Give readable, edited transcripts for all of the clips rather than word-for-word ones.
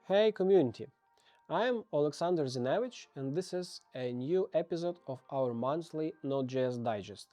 Hey community, I'm Alexander Zinevich and this is a new episode of our monthly Node.js Digest,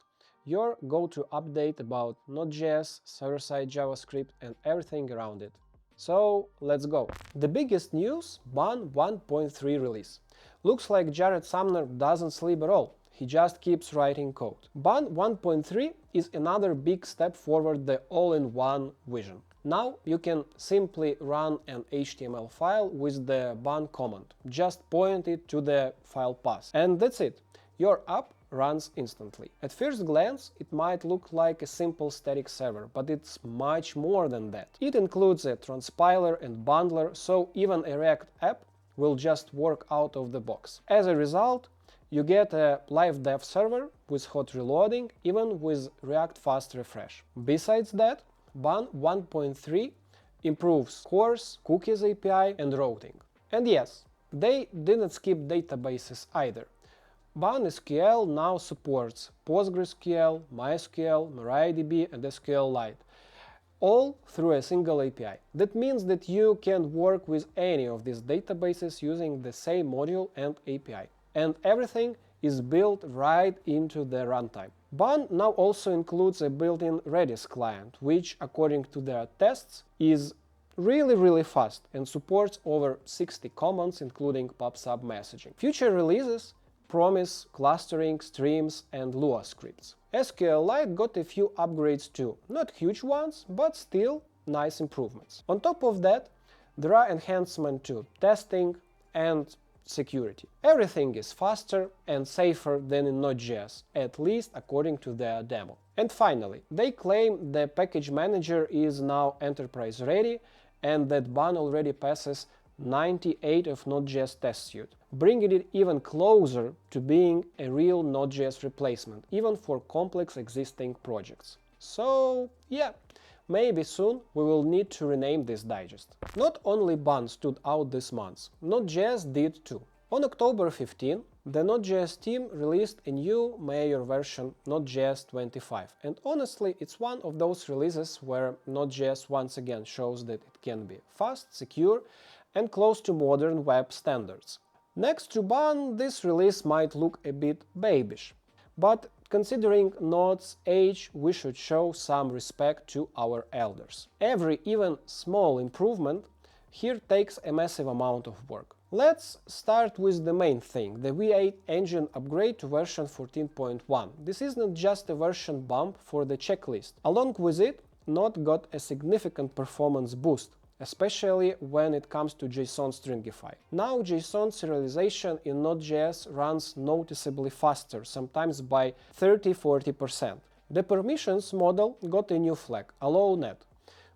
your go-to update about Node.js, server-side JavaScript and everything around it. So let's go. The biggest news, Bun 1.3 release. Looks like Jared Sumner doesn't sleep at all. He just keeps writing code. Bun 1.3 is another big step forward the all-in-one vision. Now you can simply run an HTML file with the bun command. Just point it to the file path. And that's it. Your app runs instantly. At first glance, it might look like a simple static server, but it's much more than that. It includes a transpiler and bundler, so even a React app will just work out of the box. As a result, you get a live dev server with hot reloading, even with React fast refresh. Besides that, Bun 1.3 improves CORS, cookies API, and routing. And yes, they didn't skip databases either. Bun SQL now supports PostgreSQL, MySQL, MariaDB, and SQLite, all through a single API. That means that you can work with any of these databases using the same module and API. And everything is built right into the runtime. Bun now also includes a built-in Redis client, which, according to their tests, is really fast and supports over 60 commands, including pub/sub messaging. Future releases promise clustering, streams, and Lua scripts. SQLite got a few upgrades too, not huge ones, but still nice improvements. On top of that, there are enhancements to testing and security. Everything is faster and safer than in Node.js, at least according to their demo. And finally, they claim the package manager is now enterprise ready and that Bun already passes 98 of Node.js test suite, bringing it even closer to being a real Node.js replacement, even for complex existing projects. So yeah, maybe soon we will need to rename this digest. Not only Bun stood out this month, Node.js did too. On October 15, the Node.js team released a new major version, Node.js 25, and honestly, it's one of those releases where Node.js once again shows that it can be fast, secure, and close to modern web standards. Next to Bun, this release might look a bit babyish, but considering Node's age, we should show some respect to our elders. Every even small improvement here takes a massive amount of work. Let's start with the main thing, the V8 engine upgrade to version 14.1. This isn't just a version bump for the checklist. Along with it, Node got a significant performance boost, especially when it comes to JSON stringify. Now JSON serialization in Node.js runs noticeably faster, sometimes by 30–40%. The permissions model got a new flag, AllowNet,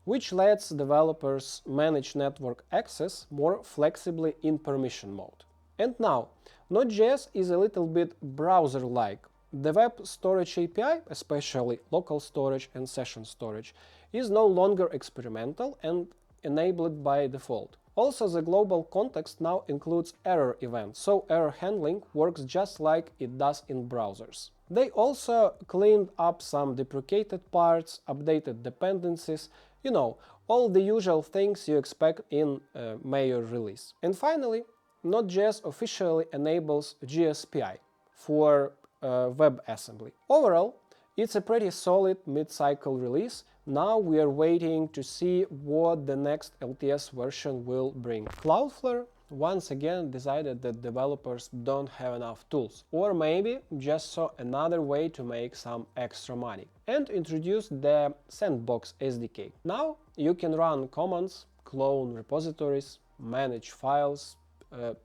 which lets developers manage network access more flexibly in permission mode. And now, Node.js is a little bit browser-like. The web storage API, especially local storage and session storage, is no longer experimental and enabled by default. Also, the global context now includes error events, so error handling works just like it does in browsers. They also cleaned up some deprecated parts, updated dependencies, you know, all the usual things you expect in a major release. And finally, Node.js officially enables GSPI for WebAssembly. Overall, it's a pretty solid mid-cycle release. Now we are waiting to see what the next LTS version will bring. Cloudflare once again decided that developers don't have enough tools, or maybe just saw another way to make some extra money, and introduced the Sandbox SDK. Now you can run commands, clone repositories, manage files,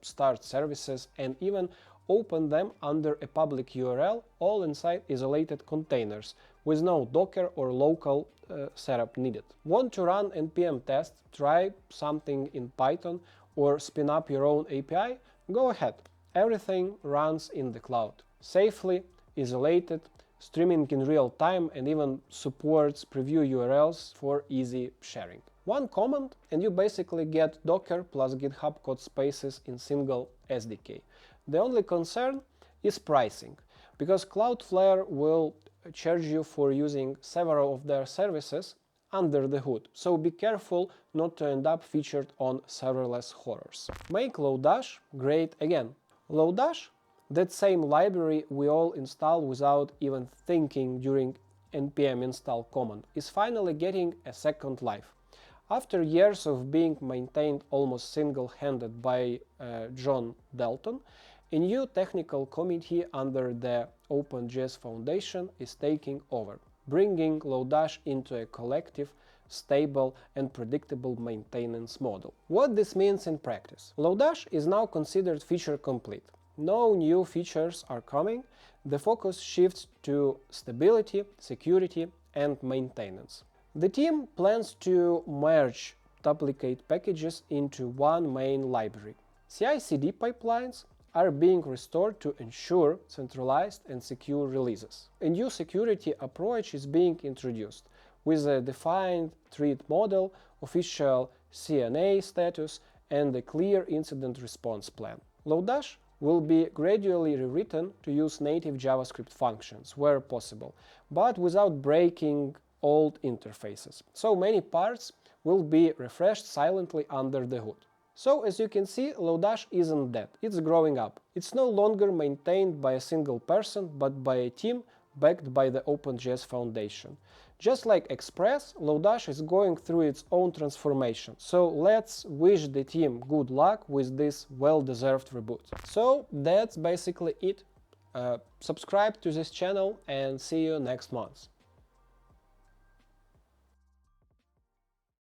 start services, and even open them under a public URL, all inside isolated containers, with no Docker or local setup needed. Want to run npm test, try something in Python, or spin up your own API? Go ahead. Everything runs in the cloud, safely, isolated, streaming in real time, and even supports preview URLs for easy sharing. One command and you basically get Docker plus GitHub code spaces in single SDK. The only concern is pricing, because Cloudflare will charge you for using several of their services under the hood, so be careful not to end up featured on serverless horrors. Make Lodash great again. Lodash, that same library we all install without even thinking during npm install command, is finally getting a second life. After years of being maintained almost single-handed by John Dalton, a new technical committee under the OpenJS Foundation is taking over, bringing Lodash into a collective, stable and predictable maintenance model. What this means in practice? Lodash is now considered feature complete. No new features are coming. The focus shifts to stability, security and maintenance. The team plans to merge duplicate packages into one main library. CI/CD pipelines are being restored to ensure centralized and secure releases. A new security approach is being introduced with a defined threat model, official CNA status, and a clear incident response plan. Lodash will be gradually rewritten to use native JavaScript functions where possible, but without breaking old interfaces. So many parts will be refreshed silently under the hood. So as you can see, Lodash isn't dead, it's growing up. It's no longer maintained by a single person, but by a team backed by the OpenJS Foundation. Just like Express, Lodash is going through its own transformation. So let's wish the team good luck with this well-deserved reboot. So that's basically it. Subscribe to this channel and see you next month.